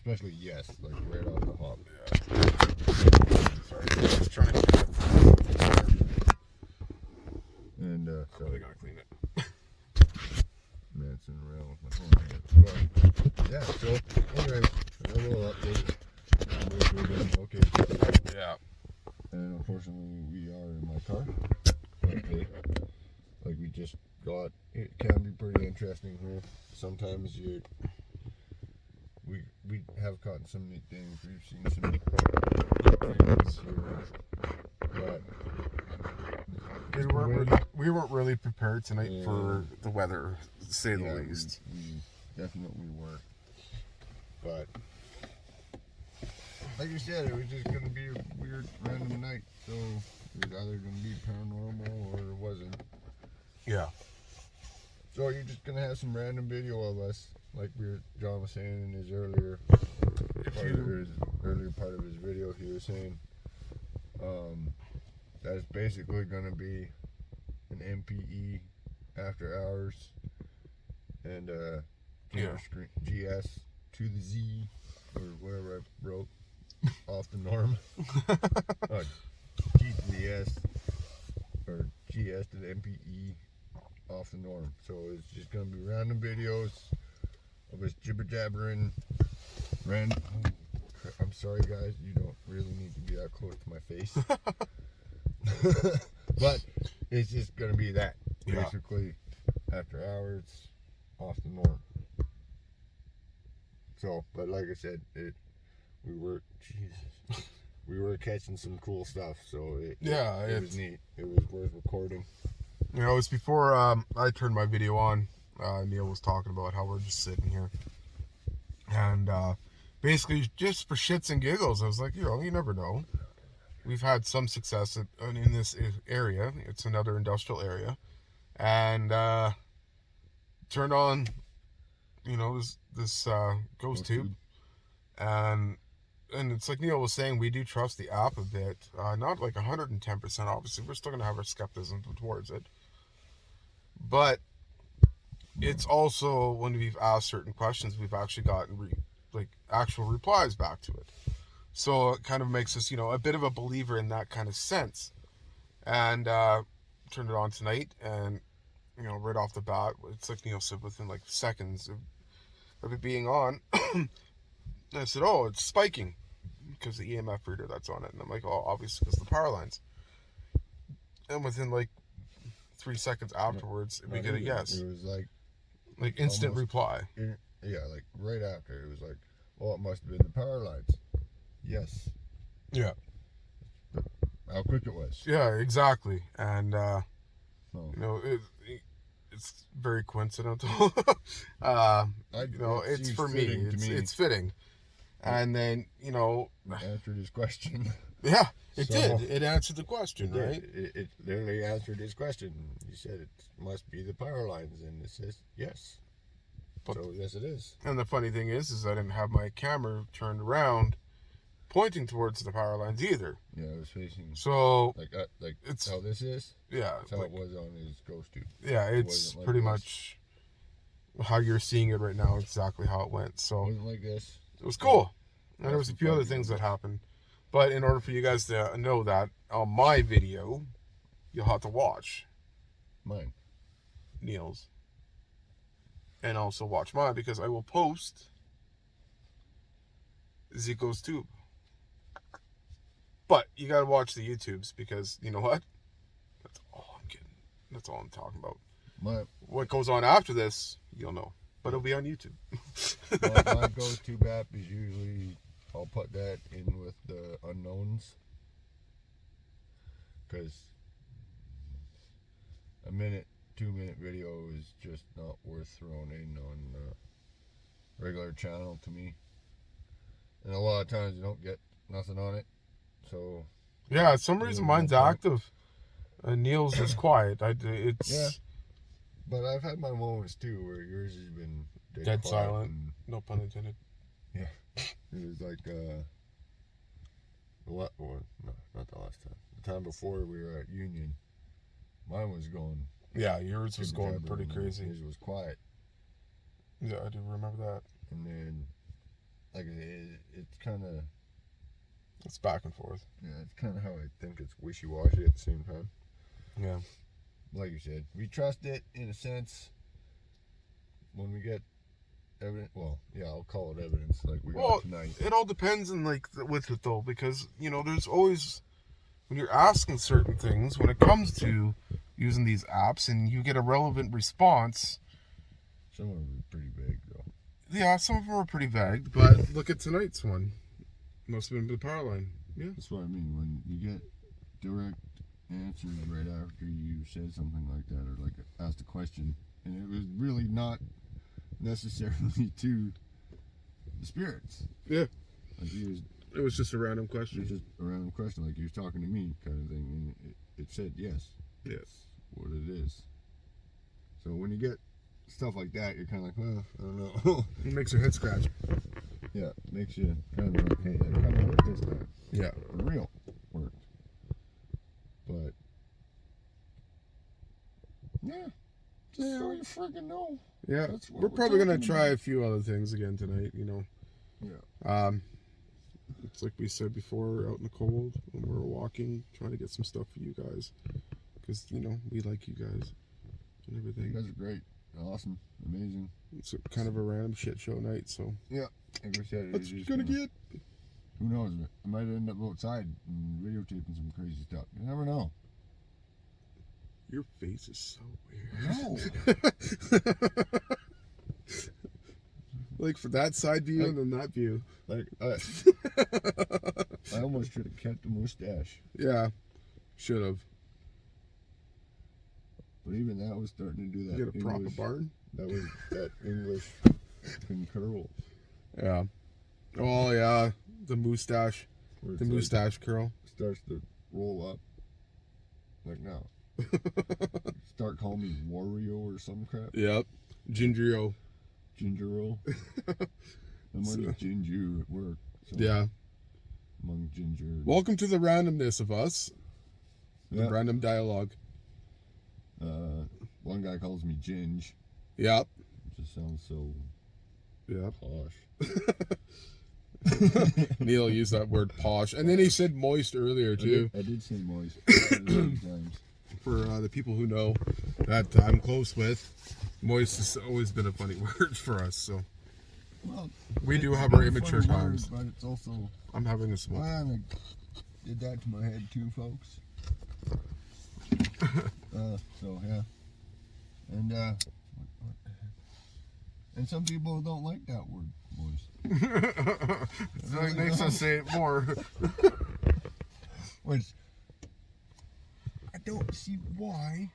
especially yes, like right off the hop. Yeah. Sorry, I was trying to get it. And I so really gotta clean it. dancing around with my phone here. But, yeah, so anyways, a little update. We're doing okay. Yeah. And unfortunately, we are in my car. But hey, like we just got, it can be pretty interesting here. Sometimes we have caught some neat things. We've seen some neat things here. But we weren't really prepared tonight for the weather, to say the least. We definitely were. But like you said, it was just gonna be a weird random night. So it was either gonna be paranormal or it wasn't. Yeah. So you're just gonna have some random video of us, like John was saying in his earlier part of his video. He was saying that's basically gonna be an M.P.E after hours and screen GS to the Z or whatever I wrote off the norm. G to the S or GS to the M.P.E off the norm. So it's just gonna be random videos of us jibber jabbering. I'm sorry guys, you don't really need to be that close to my face. But it's just gonna be that. Basically after hours off the norm. So, but like I said, we were catching some cool stuff, so it was neat. It was worth recording. You know, it was before I turned my video on. Neil was talking about how we're just sitting here. And basically, just for shits and giggles, I was like, you never know. We've had some success in this area. It's another industrial area. And turned on, this ghost tube. And it's like Neil was saying, we do trust the app a bit. Not like 110%, obviously. We're still going to have our skepticism towards it. But it's also, when we've asked certain questions, we've actually gotten actual replies back to it. So it kind of makes us, a bit of a believer in that kind of sense. And turned it on tonight, and right off the bat, it's like Neil said, within like seconds of it being on, I said, oh, it's spiking because the EMF reader that's on it. And I'm like, oh, obviously because the power lines. And within like 3 seconds afterwards, we get a yes. It was like instant reply. Like right after, it was like, oh, it must have been the power lines. Yes. Yeah. How quick it was. Yeah, exactly. And it's very coincidental. It's for me. It's fitting. And then, answered his question. Yeah, it did. It answered the question, right? It literally answered his question. He said it must be the power lines, and it says yes. So yes, it is. And the funny thing is I didn't have my camera turned around, pointing towards the power lines either. Yeah, it was facing. So like it's how this is. Yeah, that's how it was on his ghost tube. Yeah, it's pretty much how you're seeing it right now. Exactly how it went. So it wasn't like this. It was cool. And there was a few other things that happened. But in order for you guys to know that, on my video, you'll have to watch mine, Neil's, and also watch mine, because I will post Zico's tube. But you gotta watch the YouTubes, because you know what? That's all I'm getting. That's all I'm talking about. What goes on after this, you'll know. But it'll be on YouTube. my GhostTube app is usually, I'll put that in with the unknowns, because a 2-minute video is just not worth throwing in on the regular channel to me. And a lot of times you don't get nothing on it. So yeah, some reason mine's active. Neil's is quiet. Yeah. But I've had my moments too where yours has been dead silent. No pun intended. Yeah. It was like no, not the last time. The time before we were at Union, mine was going. Yeah, yours was going pretty crazy. Yours was quiet. Yeah, I do remember that. And then like it's kind of. It's back and forth. Yeah, it's kind of how I think it's wishy-washy at the same time. Yeah. Like you said, we trust it in a sense when we get evidence. Well, yeah, I'll call it evidence like we got tonight. It all depends on like with it though, because you know there's always when you're asking certain things when it comes to using these apps and you get a relevant response. Some of them are pretty vague though. Yeah, some of them are pretty vague, but look at tonight's one. Must have been the power line. Yeah. That's what I mean. When you get direct answers right after you said something like that, or like asked a question, and it was really not necessarily to the spirits. Yeah. Like It was just a random question. It was just a random question, like he was talking to me, kind of thing, and it said yes. Yes. What it is. So when you get stuff like that, you're kind of like, well, I don't know. It makes your head scratch. Yeah, makes you kind of like, hey, that kind of worked this time. Yeah. For real, worked. But, yeah, just so you freaking know. Yeah, we're probably going to try a few other things again tonight, you know. Yeah. It's like we said before, out in the cold, when we were walking, trying to get some stuff for you guys. Because, you know, we like you guys and everything. You guys are great. Awesome. Amazing. It's kind of a random shit show night, so. Yeah. Like we said, that's it's gonna get. Who knows? I might end up outside and videotaping some crazy stuff. You never know. Your face is so weird. No. Like for that side view and then that view. Like I almost should have kept the mustache. Yeah, should have. But even that was starting to do that. You get a proper barn. That was that English curl. Yeah. Oh yeah, the mustache. The mustache curl starts to roll up. Like now. Start calling me Wario or some crap. Yep. Ginger-o. Ginger-o. I'm already ginger at work. So yeah. Among ginger. Welcome to the randomness of us. The random dialogue. One guy calls me Ginge. Yep. It just sounds so posh. Neil used that word posh. And then he said moist earlier too. I did say moist times. For the people who know that I'm close with, moist has always been a funny word for us. So well, we do have our immature times. But it's also... I'm having a smoke. I did that to my head too, folks. So yeah. And some people don't like that word, moist. So it makes us say it more. Which I don't see why.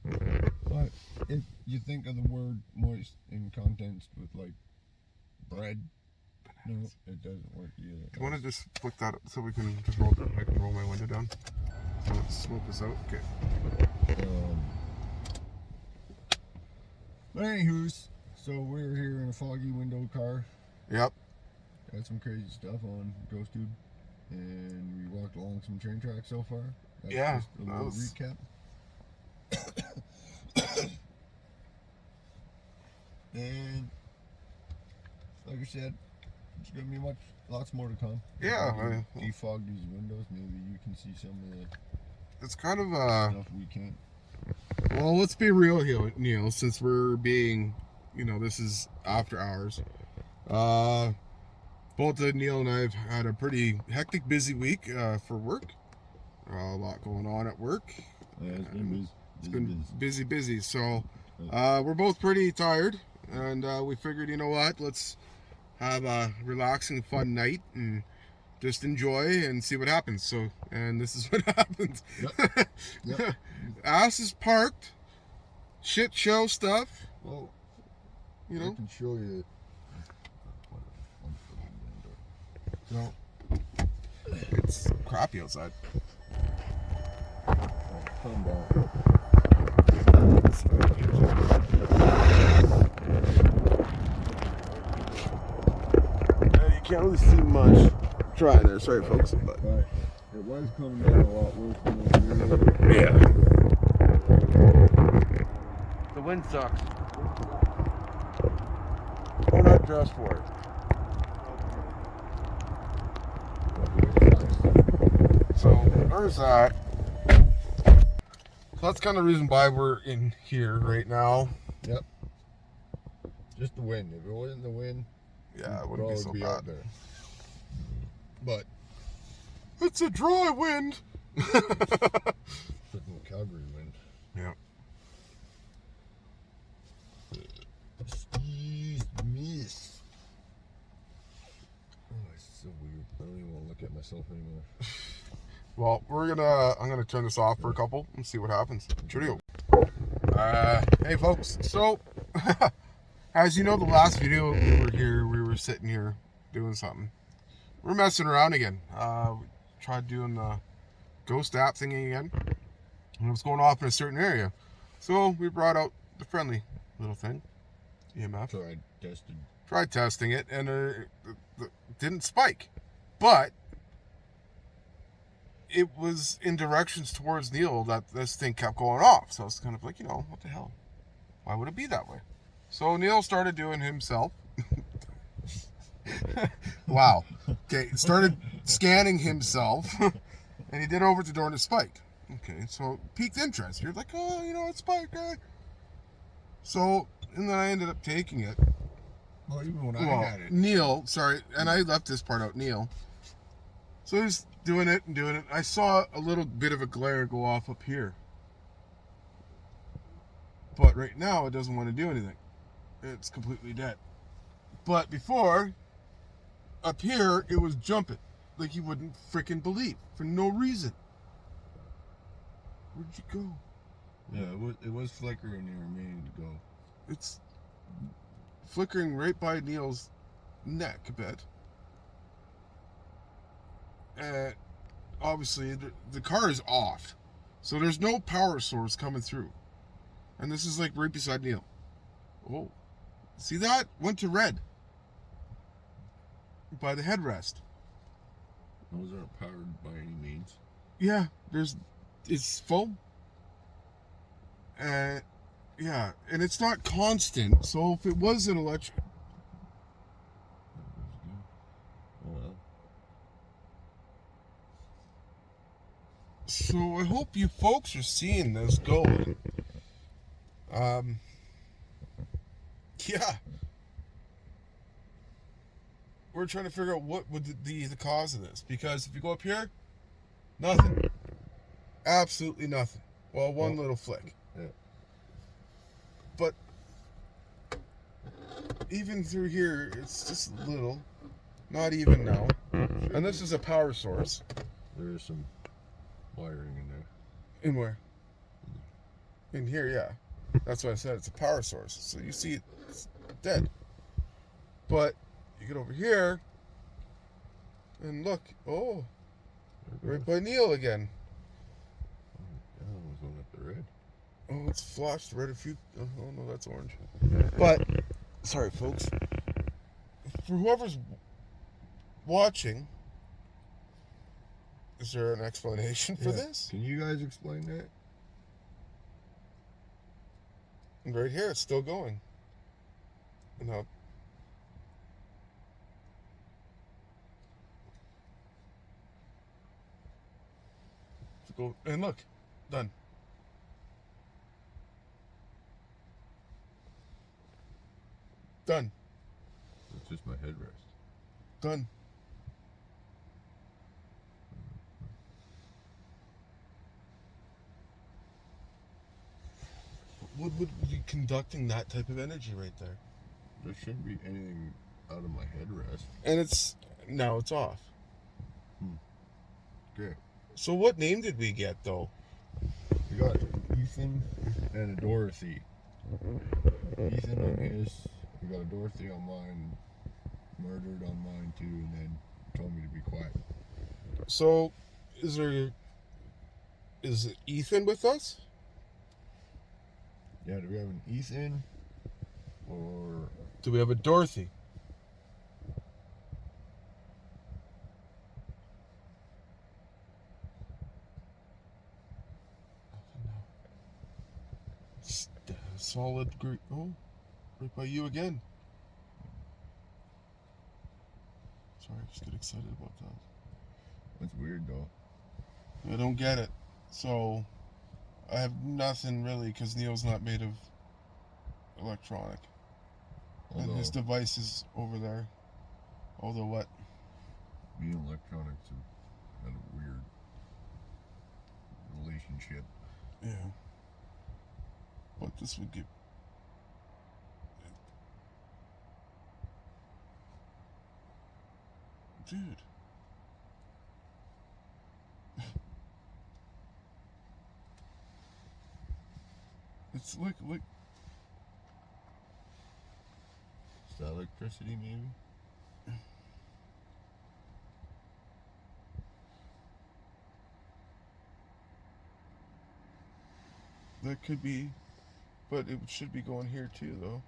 But if you think of the word moist in context with like bread, no, it doesn't work either. Do you want to just flick that up so we can just roll? I can roll my window down. So let's smoke this out. Okay. But anywho's, so we're here in a foggy window car. Yep. Got some crazy stuff on GhostTube, and we walked along some train tracks so far. That's yeah. Just a little recap. And like I said, it's gonna be lots more to come. Yeah. Defog these windows. Maybe you can see some of the. It's kind of stuff we can't. Well, let's be real here, Neil. Since we're being, this is after hours. Both Neil and I have had a pretty hectic, busy week for work. A lot going on at work. Yeah, it's been busy. It's been busy. So we're both pretty tired, and we figured, you know what? Let's have a relaxing, fun night and just enjoy and see what happens. So, and this is what happens. Yep. Ass is parked. Shit show stuff. Well, I can show you. So, it's crappy outside. Calm down. You can't really see much. Try there, sorry folks. But right. It was coming down a lot worse than it yeah. The wind sucks. We're not dressed for it. Where's that? So that's kind of the reason why we're in here right now. Yep. Just the wind. If it wasn't the wind, Yeah, it wouldn't be so bad. out there. But it's a dry wind. Calgary wind. Yeah. Excuse miss. Oh, it's so weird. I don't even want to look at myself anymore. Well, I'm gonna turn this off for a couple and see what happens. Cheerio. Hey folks. So, as you know, the last video we were sitting here doing something. We're messing around again. We tried doing the ghost app thingy again, and it was going off in a certain area. So we brought out the friendly little thing, EMF. Tried testing it, and it didn't spike, but it was in directions towards Neil that this thing kept going off. So I was kind of like, what the hell? Why would it be that way? So Neil started doing himself. Wow. Okay, started scanning himself, and he did over at the door and it spiked. Okay, so piqued interest. You're like, it spiked, right? So, and then I ended up taking it. Well, even when I had it. Neil, sorry, and I left this part out, Neil. So he's doing it. I saw a little bit of a glare go off up here. But right now, it doesn't want to do anything. It's completely dead. But before, up here, it was jumping. Like you wouldn't freaking believe. For no reason. Where'd you go? Yeah, it was flickering near me to go. It's flickering right by Neil's neck a bit. And obviously, the car is off. So there's no power source coming through. And this is like right beside Neil. Oh. See that? Went to red. By the headrest. Those aren't powered by any means. Yeah, it's full. Yeah, and it's not constant, so if it was an electric... Oh, well. So I hope you folks are seeing this going. Yeah. We're trying to figure out what would be the cause of this. Because if you go up here, nothing. Absolutely nothing. Well, one little flick. Yeah. But even through here, it's just little. Not even now. And this is a power source. There is some wiring in there. In where? In here, yeah. That's what I said. It's a power source. So you see it's dead. But you get over here and look. Oh, right by Neil again. Oh, that was one up the red. Oh, it's flashed red a few. Oh no, that's orange. But sorry, folks. For whoever's watching, is there an explanation for this? Can you guys explain that? And right here, it's still going. No. Go and look, done. Done. It's just my headrest. Done. What would be conducting that type of energy right there? There shouldn't be anything out of my headrest. And now it's off. Okay. So what name did we get though? We got Ethan and a Dorothy. Ethan on his, we got a Dorothy on mine, murdered on mine too, and then told me to be quiet. So, is it Ethan with us? Yeah, do we have an Ethan? Or do we have a Dorothy? Solid green. Oh, right by you again. Sorry, I just get excited about that. That's weird though. I don't get it. So I have nothing really because Neil's not made of electronic. And his device is over there. Although what? Me and electronics have had a weird relationship. Yeah. But this would give... Dude. It's look. Is that electricity maybe? That could be, but it should be going here too, though,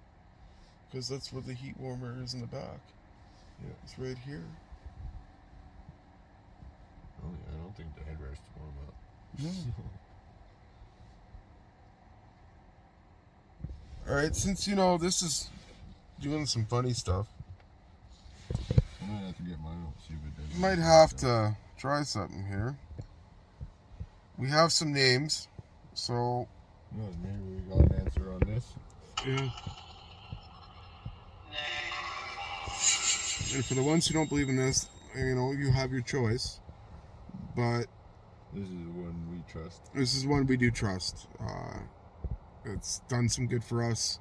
because that's where the heat warmer is in the back. Yeah, it's right here. Oh yeah, I don't think the headrest warm up. No. All right, since this is doing some funny stuff, I might have to get mine out, see if it does. might have to try something here. We have some names, so Yeah, maybe we got an answer on this. yeah. And for the ones who don't believe in this, you have your choice. But this is one we trust. This is one we do trust. It's done some good for us.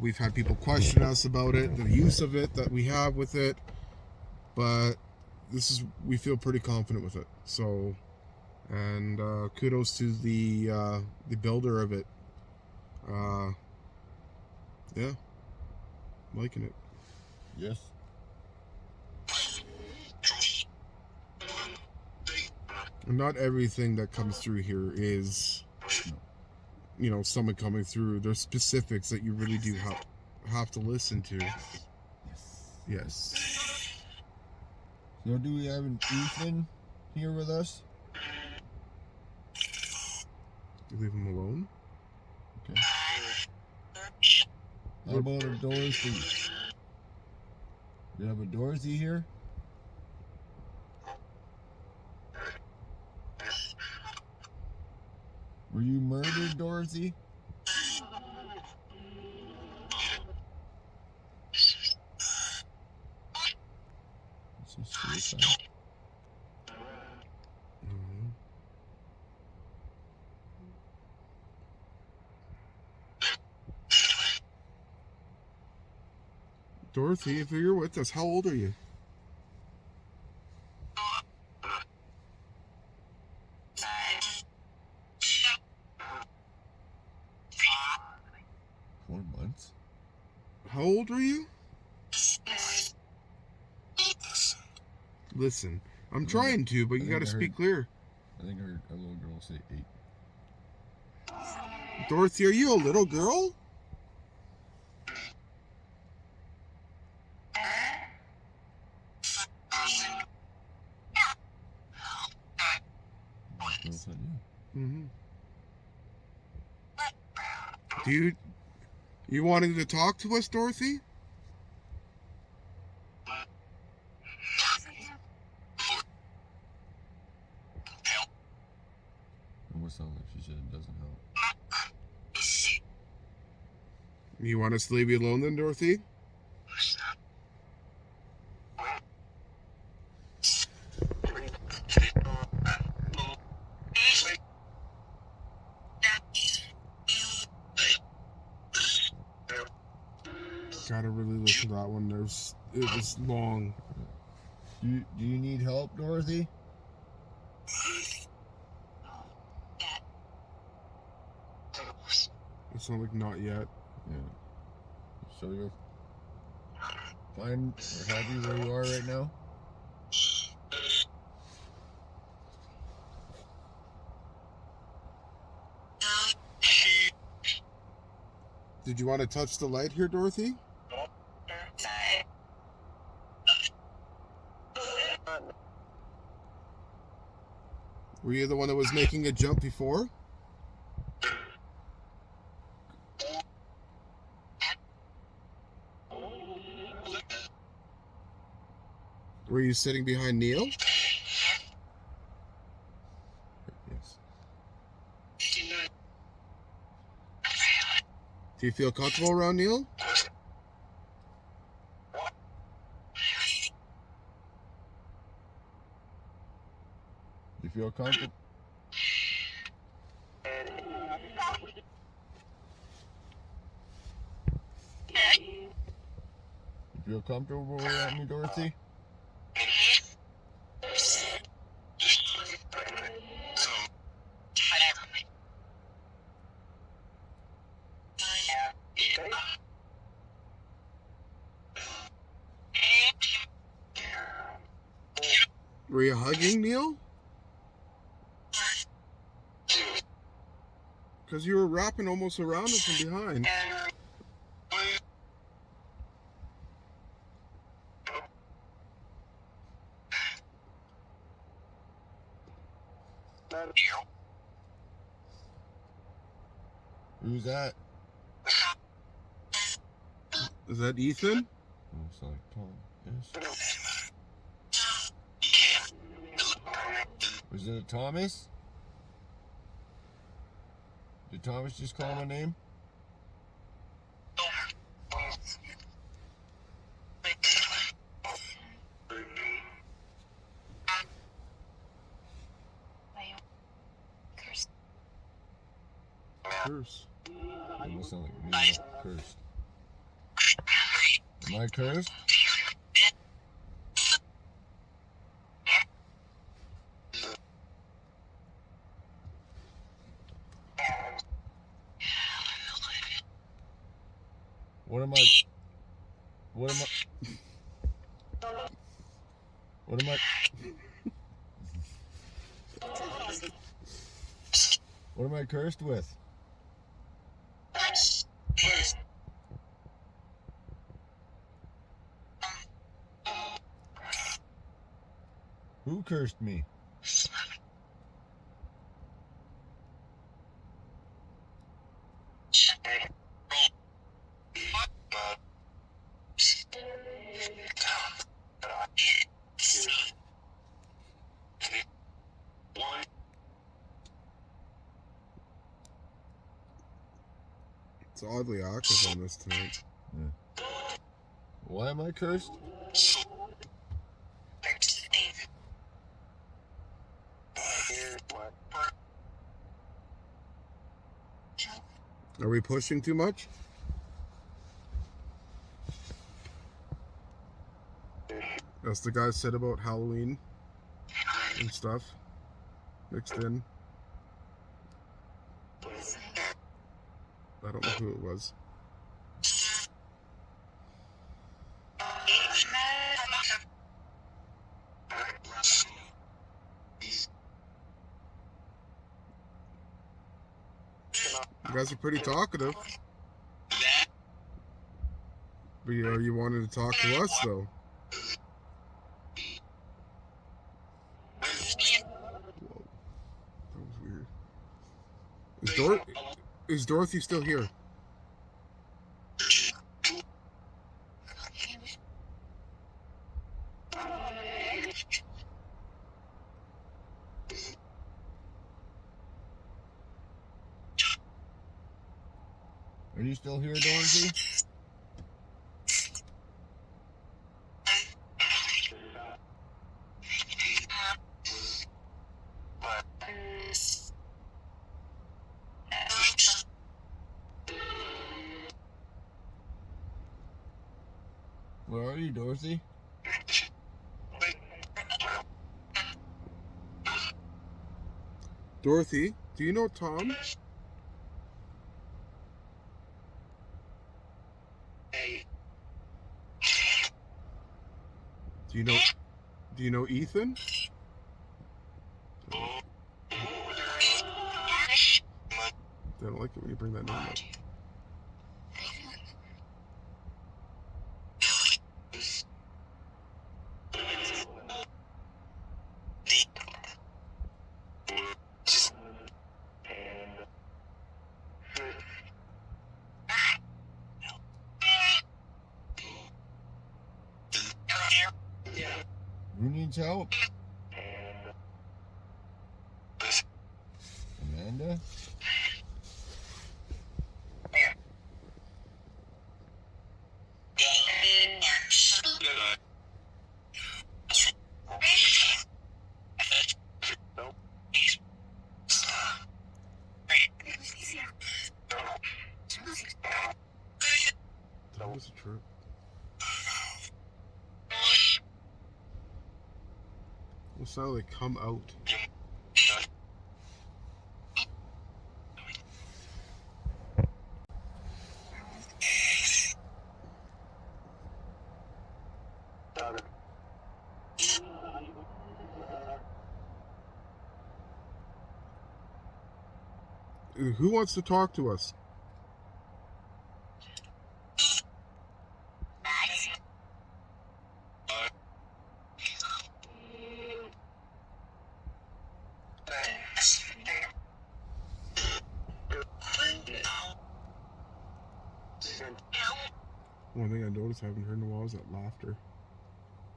We've had people question us about it, the use of it that we have with it, but we feel pretty confident with it. So, and kudos to the builder of it. Yeah, liking it. Yes. And not everything that comes through here is, someone coming through. There's specifics that you really do have to listen to. Yes. So do we have an Ethan here with us? You leave him alone? Okay. How about a Dorothy? Do you have a Dorothy here? Were you murdered, Dorothy? This is suicide. Dorothy, if you're with us, how old are you? Months. How old were you? Listen, I'm trying to, but you gotta speak clear. I think I heard a little girl say 8. Dorothy, are you a little girl? Mm-hmm. Dude, you wanted to talk to us, Dorothy? Almost sounded like she said it doesn't help. You want us to leave you alone then, Dorothy? Gotta really listen to that one. It was long. Do you need help, Dorothy? It sounds like not yet. Yeah. So you're fine or happy where you are right now? Did you want to touch the light here, Dorothy? Were you the one that was making a jump before? Were you sitting behind Neil? Do you feel comfortable around Neil? You feel comfortable? You feel comfortable around me, Dorothy? Were you hugging Neil? Because you were wrapping almost around him from behind. Who's that? Is that Ethan? Looks like Tom. Yes. Was it a Thomas? Did Thomas just call my name? Curse. It must sound like me. Cursed. Am I cursed? What am I? What am I? What am I? What am I cursed with? Who cursed me? It's oddly active on this tonight. Yeah. Why am I cursed? Are we pushing too much? As the guy said about Halloween and stuff mixed in. I don't know who it was. You guys are pretty talkative. But you wanted to talk to us though. Whoa. That was weird. Is Dorothy still here? Are you still here, Dorothy? Where are you, Dorothy? Dorothy, do you know Tom? Do you know Ethan? I don't like it when you bring that name up. Who needs help? Amanda? trip. Looks how they come out. Who wants to talk to us? One thing I noticed I haven't heard in a while is that laughter.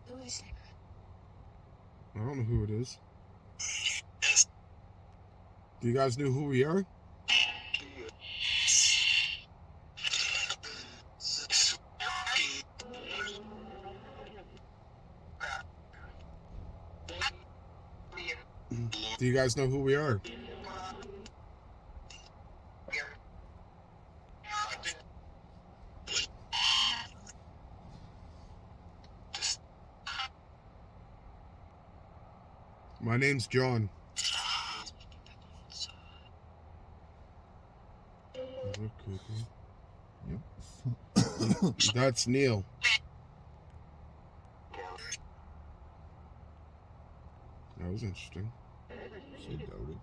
Who is it? I don't know who it is. Do you guys know who we are? Do you guys know who we are? My name's John. Yep. That's Neil. That was interesting. She doubted.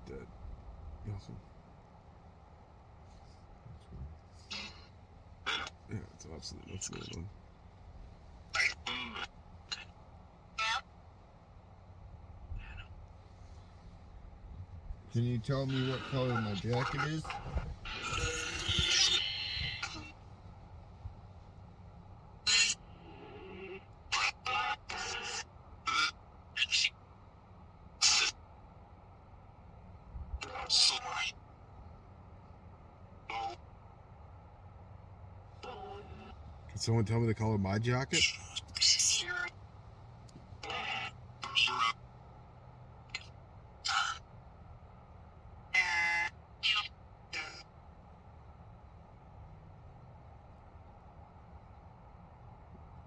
Dead. Awesome. Yeah, it's absolutely what's going on. Can you tell me what color my jacket is? Can someone tell me the color of my jacket?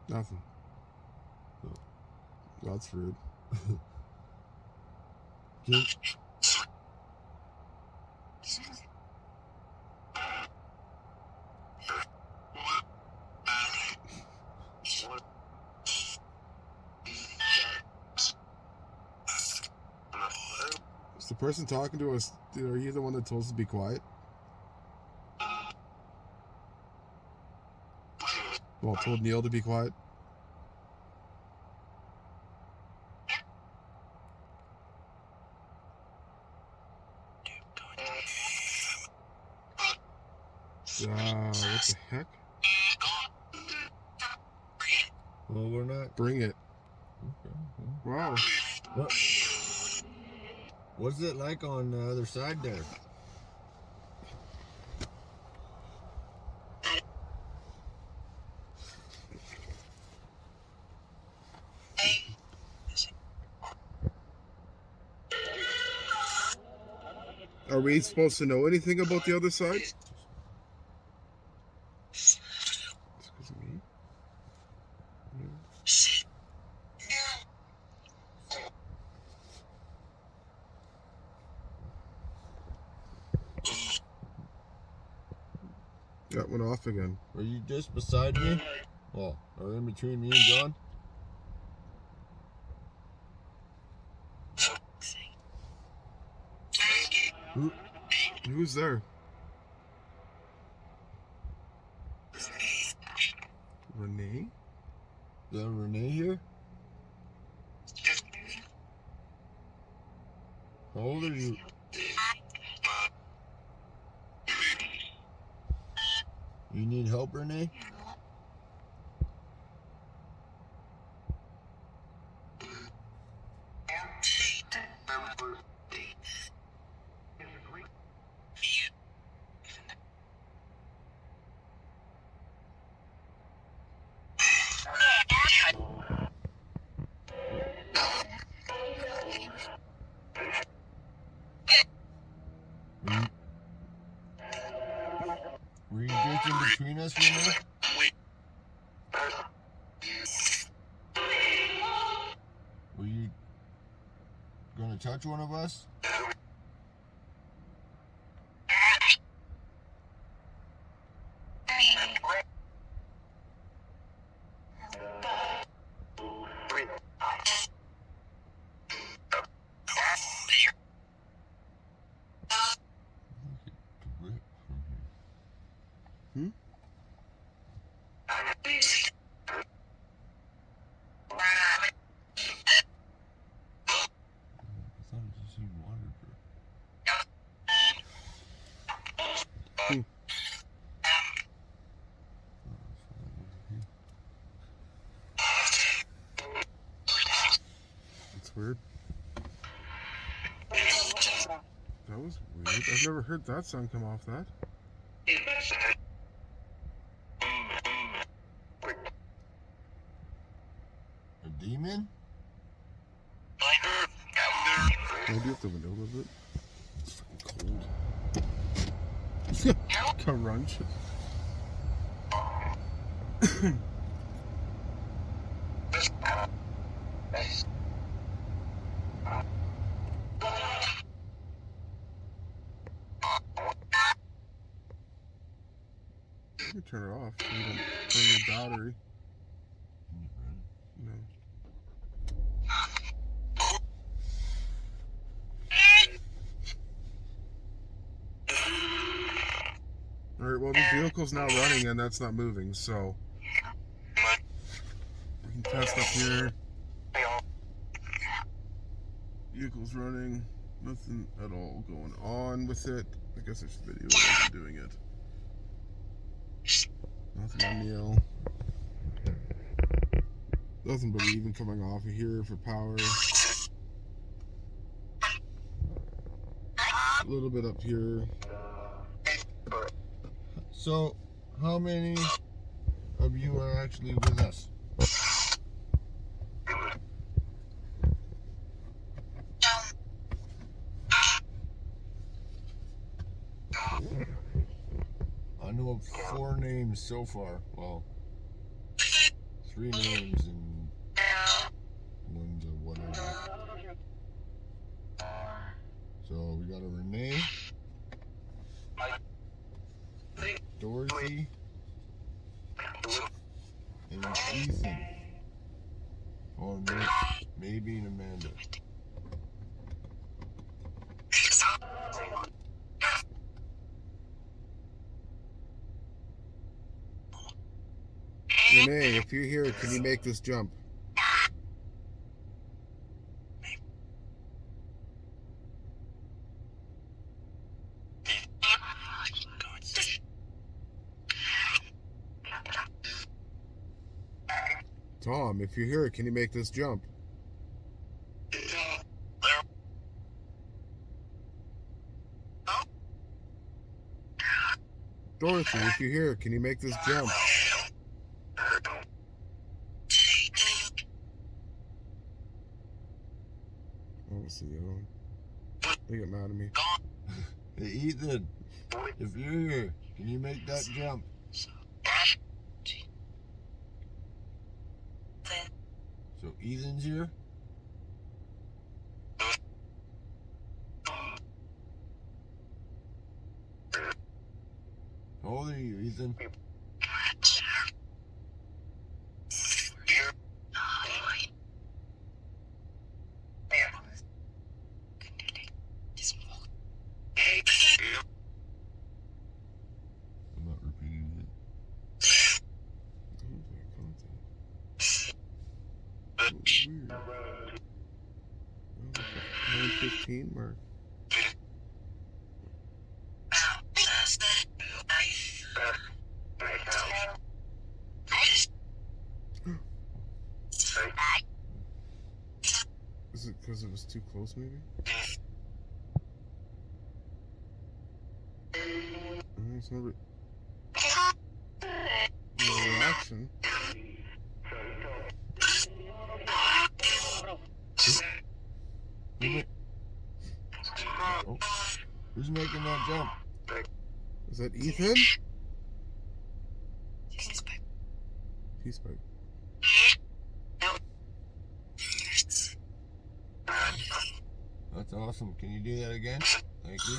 Nothing. Oh. That's rude. Is the person talking to us, are you the one that told us to be quiet? Well, told Neil to be quiet. What the heck? Well, we're not. Bring it. Okay. Wow. What's it like on the other side there? Are we supposed to know anything about the other side? It's 'cause of me. That went off again. Are you just beside me? Oh, or in between me and John? Who's there? Renee? Is that Renee here? How old are you? You need help, Renee? between us, Renee? Were you gonna touch one of us? Hmm? That's weird. That was weird. I've never heard that sound come off that. A demon? Can I do up the window a little bit? It's fucking cold. Crunch. You can turn it off so you don't burn your battery. No. Alright, well the vehicle's now running and that's not moving, so we can test up here. Vehicle's running, nothing at all going on with it. I guess there's video of us doing it. Nothing on Neil. Nothing but even coming off of here for power. A little bit up here. So, how many of you are actually with us? I know of 4 names so far. Well, 3 names and one's a whatever. So we got a Renee, Dorothy, and Ethan. Or maybe an Amanda. Renee, if you're here, can you make this jump? Tom, if you're here, can you make this jump? Dorothy, if you're here, can you make this jump? Oh, see the other one. They get mad at me. Hey Ethan, if you're here, can you make that jump? So Ethan's here? How old are you, Ethan? I'm not repeating it. Weird. 9:15 mark. Is it because it was too close, maybe? It's no reaction. Who's making that jump? Is that Ethan? Peace pipe. That's awesome. Can you do that again? Thank you.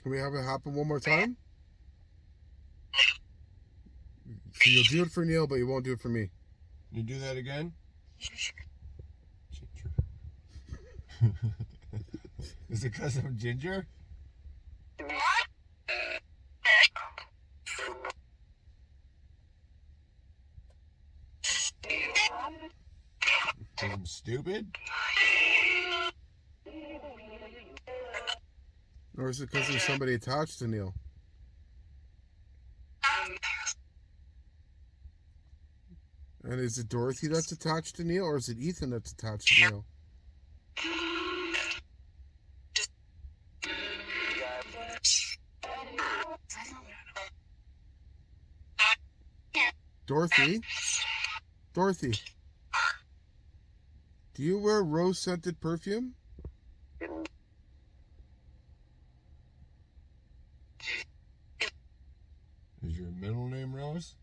Can we have it happen one more time? So you'll do it for Neil, but you won't do it for me. You do that again? Is it because I'm ginger? Because I'm stupid? Or is it because there's somebody attached to Neil? And is it Dorothy that's attached to Neil, or is it Ethan that's attached to Neil? Dorothy? Dorothy? Do you wear rose-scented perfume? Is your middle name Rose?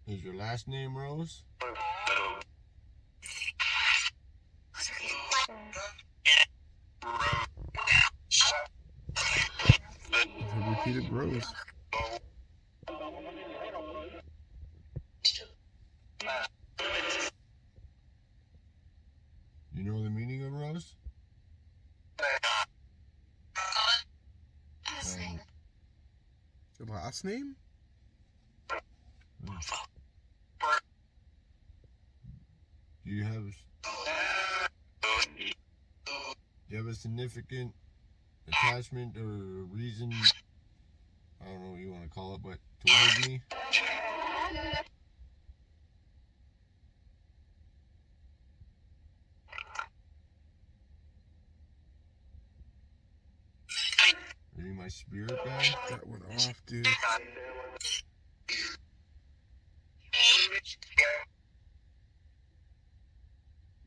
Is your last name Rose? I repeated Rose. You know the meaning of Rose? Your last name? Do you have a significant attachment or reason, I don't know what you want to call it, but towards me? Are you my spirit guide? That went off, dude.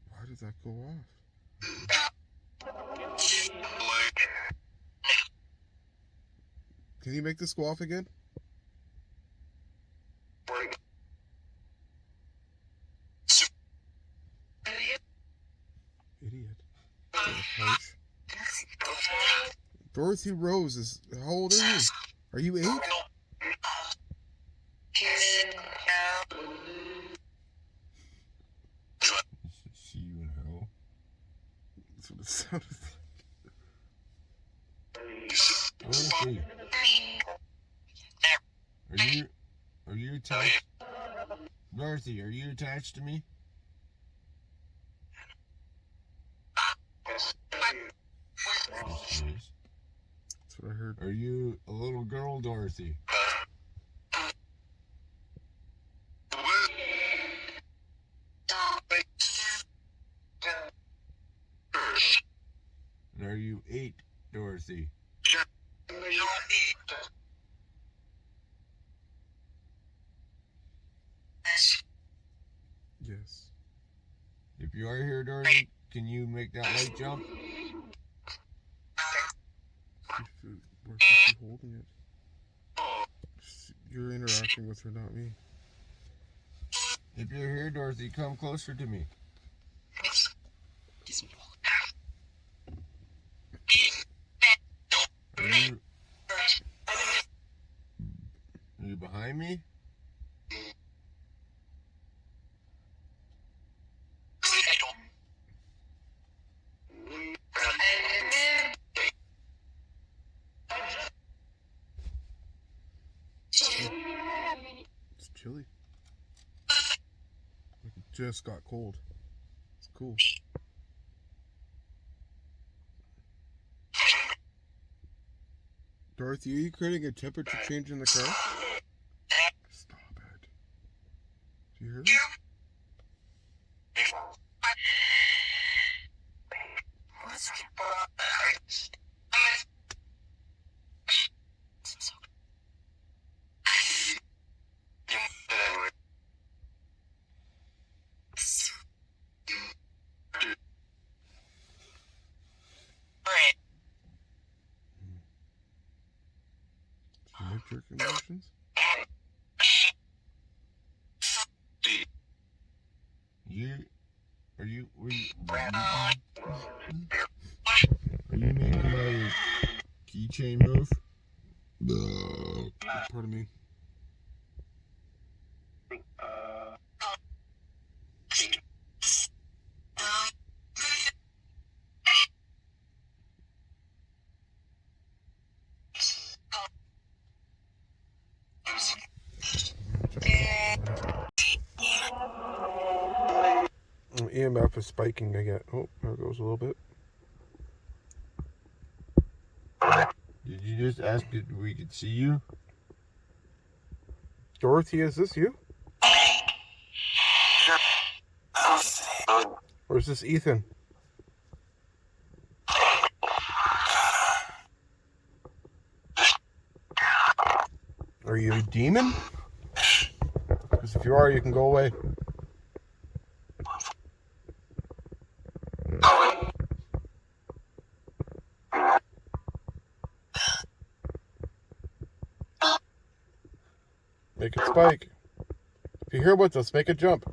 Why did that go off? Can you make this go off again? Idiot. Harsh. Dorothy Rose is... How old are you? Are you 8? See you in hell. That's what it sounded like. I want to see. Are you attached? Dorothy, are you attached to me? Yes, she is. That's what I heard. Are you a little girl, Dorothy? And are you 8, Dorothy? Yes. If you are here, Dorothy, can you make that light jump? Where's she holding it? You're interacting with her, not me. If you're here, Dorothy, come closer to me. Are you behind me? It's chilly. Like it just got cold. It's cool. Dorothy, are you creating a temperature change in the car? Stop it. Do you hear that? Jerk emotions? Are you making my keychain move? Pardon me. EMF is spiking again. Oh, there it goes a little bit. Did you just ask if we could see you? Dorothy, is this you? Or is this Ethan? Are you a demon? Because if you are, you can go away. Make it spike. If you hear about this, make it jump.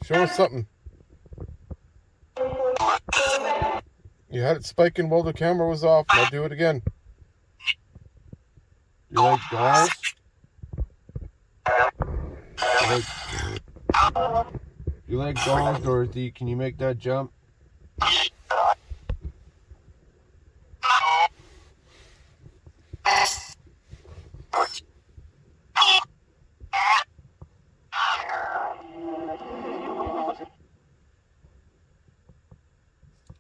Show us something. You had it spiking while the camera was off. Now do it again. You like dolls? You like dolls, Dorothy? Can you make that jump?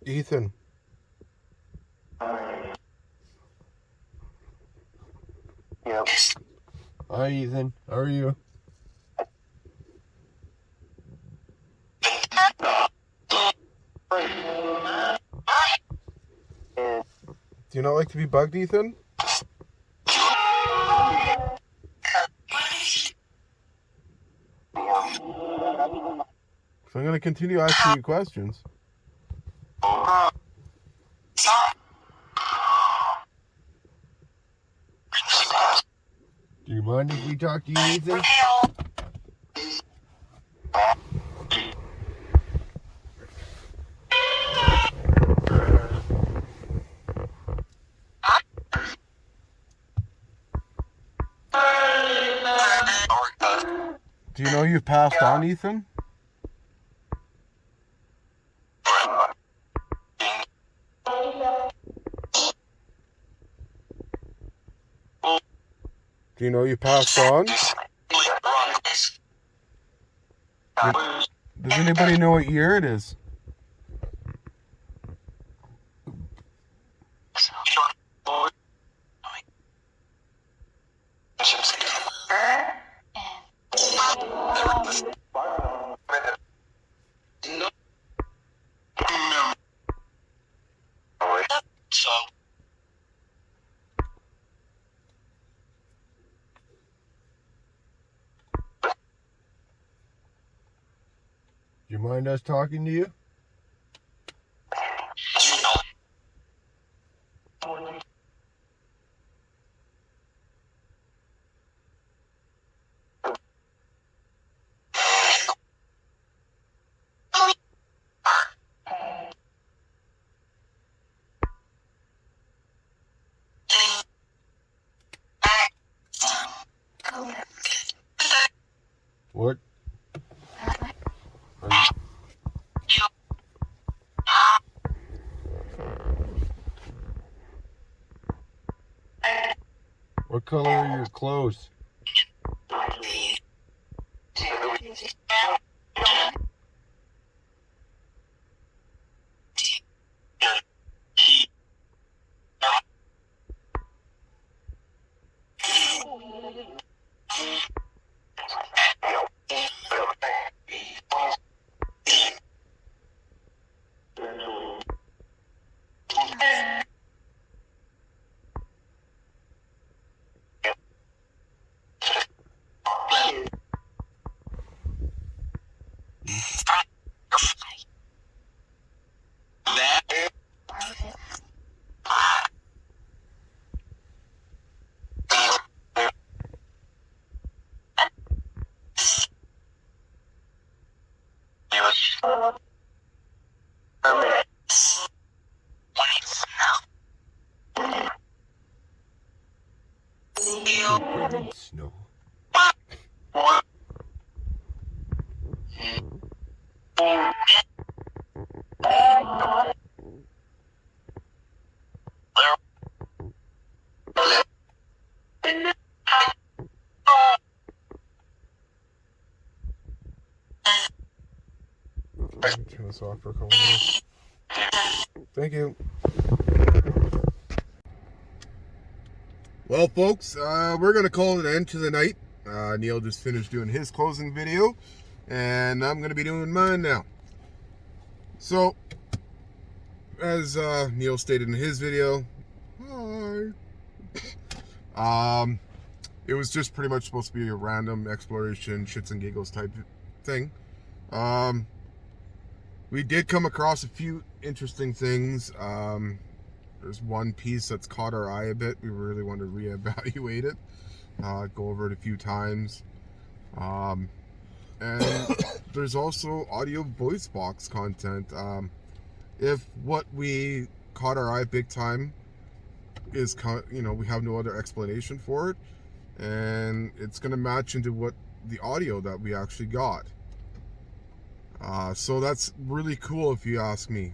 Ethan. Yep. Hi, Ethan. How are you? Do you not like to be bugged, Ethan? So I'm going to continue asking you questions. Do you mind if we talk to you, Ethan? Do you know you've passed on, Ethan? Do you know you passed on? Does anybody know what year it is? Do you mind us talking to you? What? What color are your clothes? Snow. Turn this off for a couple minutes. Thank you. Well, folks, we're going to call it an end to the night. Neil just finished doing his closing video, and I'm going to be doing mine now. So, as Neil stated in his video, hi. It was just pretty much supposed to be a random exploration, shits and giggles type thing. We did come across a few interesting things. There's one piece that's caught our eye a bit. We really want to reevaluate it, go over it a few times. And there's also audio voice box content. If what we caught our eye big time is, we have no other explanation for it, and it's going to match into what the audio that we actually got. So that's really cool if you ask me.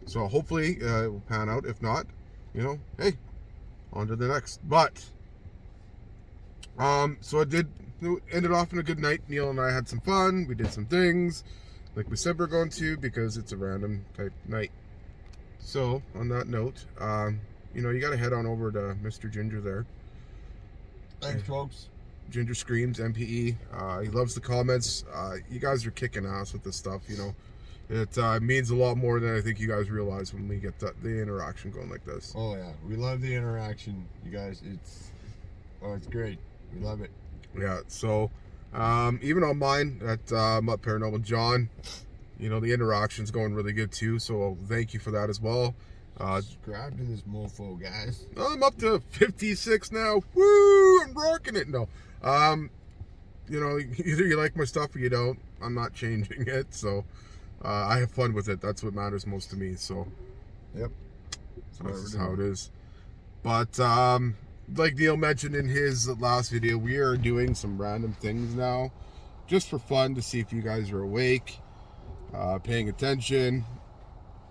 So hopefully it will pan out. If not, hey, on to the next. But so it ended off in a good night. Neil and I had some fun. We did some things like we said we're going to, because it's a random type night. So on that note, you got to head on over to Mr. Ginger there. Thanks, folks. Ginger Screams, M.P.E. He loves the comments. You guys are kicking ass with this stuff, It means a lot more than I think you guys realize when we get the interaction going like this. Oh yeah, we love the interaction, you guys. It's great. We love it. Yeah, so even on mine at M.P.E Paranormal John, the interaction's going really good too, so thank you for that as well. Subscribe to this mofo, guys. I'm up to 56 now. Woo! I'm rocking it. No. Either you like my stuff or you don't. I'm not changing it, so I have fun with it. That's what matters most to me. So, yep. This is how it is. But like Neil mentioned in his last video, we are doing some random things now, just for fun, to see if you guys are awake, paying attention,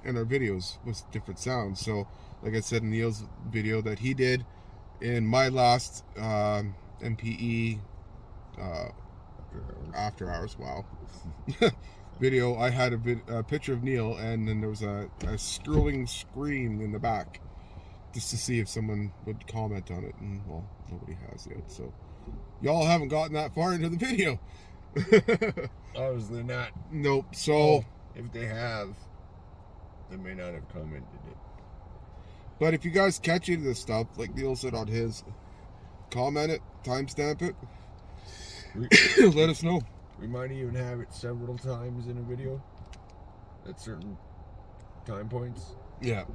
in our videos with different sounds. So, like I said in Neil's video that he did, in my last M.P.E after hours, wow, video, I had a picture of Neil, and then there was a scrolling scream in the back, just to see if someone would comment on it, and well, nobody has yet. So y'all haven't gotten that far into the video. Obviously not. Nope. So if they have, they may not have commented it. But if you guys catch any of this stuff, like Neil said on his, comment it, timestamp it, let us know. We might even have it several times in a video at certain time points. Yeah.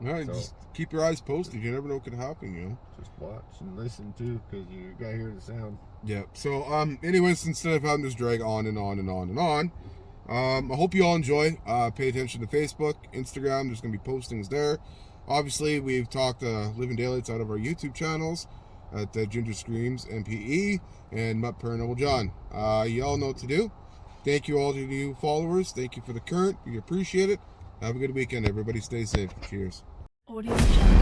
All right, so just keep your eyes posted. You never know what can happen, Just watch and listen too, because you gotta hear the sound. Yeah. So, anyways, instead of having this drag on and on and on and on, I hope you all enjoy. Pay attention to Facebook, Instagram. There's going to be postings there. Obviously, we've talked Living Daylights out of our YouTube channels at Ginger Screams, M.P.E, and M.P.E Paranormal John. You all know what to do. Thank you all to you followers. Thank you for the current. We appreciate it. Have a good weekend. Everybody stay safe. Cheers. Audio Jungle.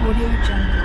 Audio Jungle.